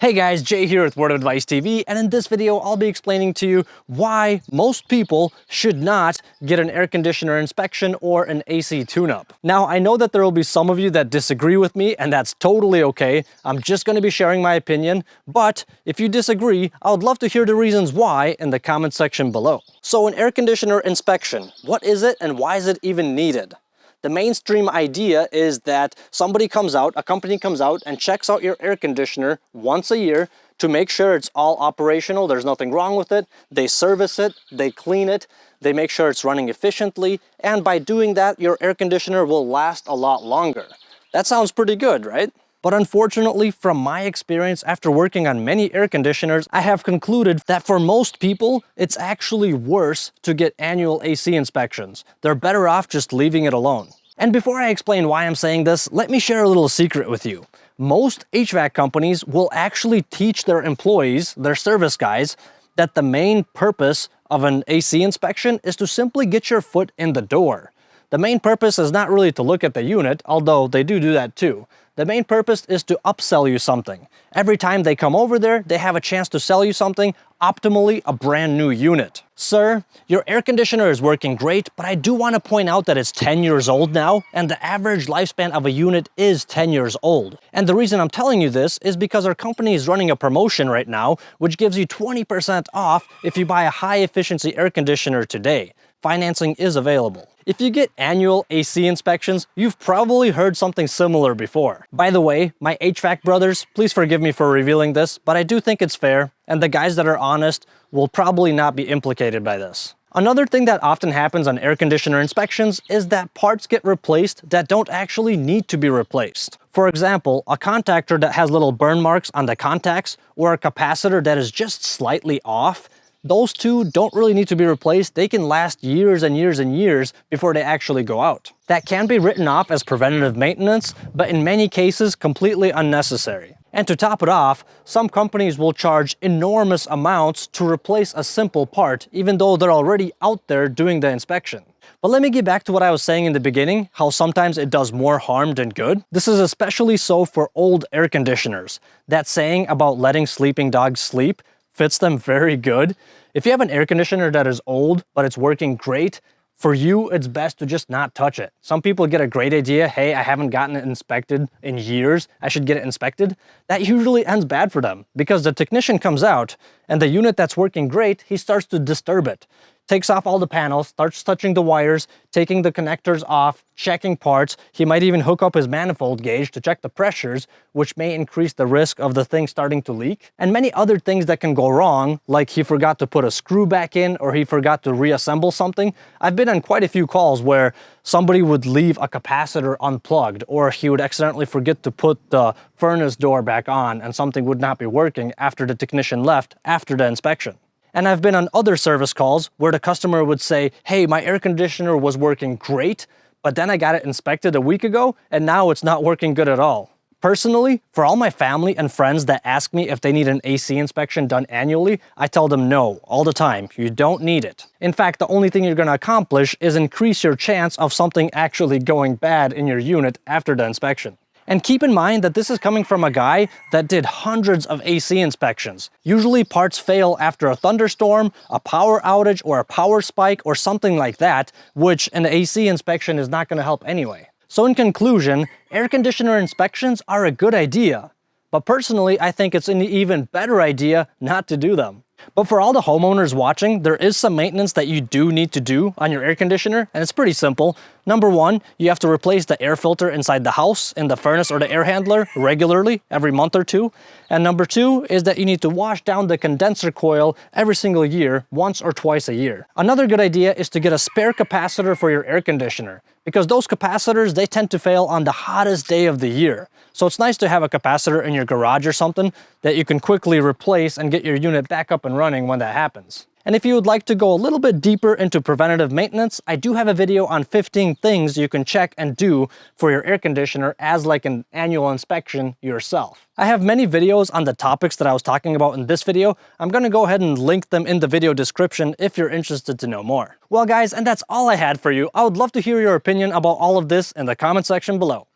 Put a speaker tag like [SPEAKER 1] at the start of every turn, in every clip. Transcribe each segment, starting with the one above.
[SPEAKER 1] Hey guys, Jay here with Word of Advice TV, and in this video I'll be explaining to you why most people should not get an air conditioner inspection or an AC tune-up. Now, I know that there will be some of you that disagree with me, and that's totally okay. I'm just going to be sharing my opinion, but if you disagree, I would love to hear the reasons why in the comment section below. So an air conditioner inspection, what is it and why is it even needed? The mainstream idea is that somebody comes out, a company comes out and checks out your air conditioner once a year to make sure it's all operational, there's nothing wrong with it. They service it, they clean it, they make sure it's running efficiently, and by doing that, your air conditioner will last a lot longer. That sounds pretty good, right? But unfortunately, from my experience after working on many air conditioners, I have concluded that for most people, it's actually worse to get annual AC inspections. They're better off just leaving it alone. And before I explain why I'm saying this, let me share a little secret with you. Most HVAC companies will actually teach their employees, their service guys, that the main purpose of an AC inspection is to simply get your foot in the door. The main purpose is not really to look at the unit, although they do that too. The main purpose is to upsell you something. Every time they come over there, they have a chance to sell you something, optimally a brand new unit. Sir, your air conditioner is working great, but I do want to point out that it's 10 years old now, and the average lifespan of a unit is 10 years old. And the reason I'm telling you this is because our company is running a promotion right now, which gives you 20% off if you buy a high-efficiency air conditioner today. Financing is available. If you get annual AC inspections, you've probably heard something similar before. By the way, my HVAC brothers, please forgive me for revealing this, but I do think it's fair, and the guys that are honest will probably not be implicated by this. Another thing that often happens on air conditioner inspections is that parts get replaced that don't actually need to be replaced. For example, a contactor that has little burn marks on the contacts or a capacitor that is just slightly off, those two don't really need to be replaced. They can last years and years and years before they actually go out. That can be written off as preventative maintenance, but in many cases, completely unnecessary. And to top it off, some companies will charge enormous amounts to replace a simple part, even though they're already out there doing the inspection. But let me get back to what I was saying in the beginning, how sometimes it does more harm than good. This is especially so for old air conditioners. That saying about letting sleeping dogs sleep fits them very good. If you have an air conditioner that is old, but it's working great, for you, it's best to just not touch it. Some people get a great idea, hey, I haven't gotten it inspected in years, I should get it inspected. That usually ends bad for them because the technician comes out and the unit that's working great, he starts to disturb it. Takes off all the panels, starts touching the wires, taking the connectors off, checking parts. He might even hook up his manifold gauge to check the pressures, which may increase the risk of the thing starting to leak. And many other things that can go wrong, like he forgot to put a screw back in or he forgot to reassemble something. I've been on quite a few calls where somebody would leave a capacitor unplugged, or he would accidentally forget to put the furnace door back on and something would not be working after the technician left after the inspection. And I've been on other service calls where the customer would say, hey, my air conditioner was working great, but then I got it inspected a week ago and now it's not working good at all. Personally, for all my family and friends that ask me if they need an AC inspection done annually, I tell them no, all the time. You don't need it. In fact, the only thing you're going to accomplish is increase your chance of something actually going bad in your unit after the inspection. And keep in mind that this is coming from a guy that did hundreds of AC inspections. Usually parts fail after a thunderstorm, a power outage, or a power spike, or something like that, which an AC inspection is not going to help anyway. So in conclusion, air conditioner inspections are a good idea. But personally, I think it's an even better idea not to do them. But for all the homeowners watching, there is some maintenance that you do need to do on your air conditioner, and it's pretty simple. Number one, you have to replace the air filter inside the house, in the furnace or the air handler regularly, every month or two. And number two is that you need to wash down the condenser coil every single year, once or twice a year. Another good idea is to get a spare capacitor for your air conditioner, because those capacitors, they tend to fail on the hottest day of the year. So it's nice to have a capacitor in your garage or something that you can quickly replace and get your unit back up and running when that happens. And if you would like to go a little bit deeper into preventative maintenance, I do have a video on 15 things you can check and do for your air conditioner as like an annual inspection yourself. I have many videos on the topics that I was talking about in this video. I'm going to go ahead and link them in the video description if you're interested to know more. Well guys, and that's all I had for you. I would love to hear your opinion about all of this in the comment section below.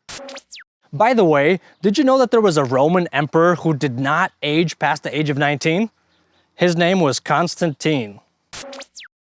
[SPEAKER 1] By the way, did you know that there was a Roman emperor who did not age past the age of 19? His name was Constantine.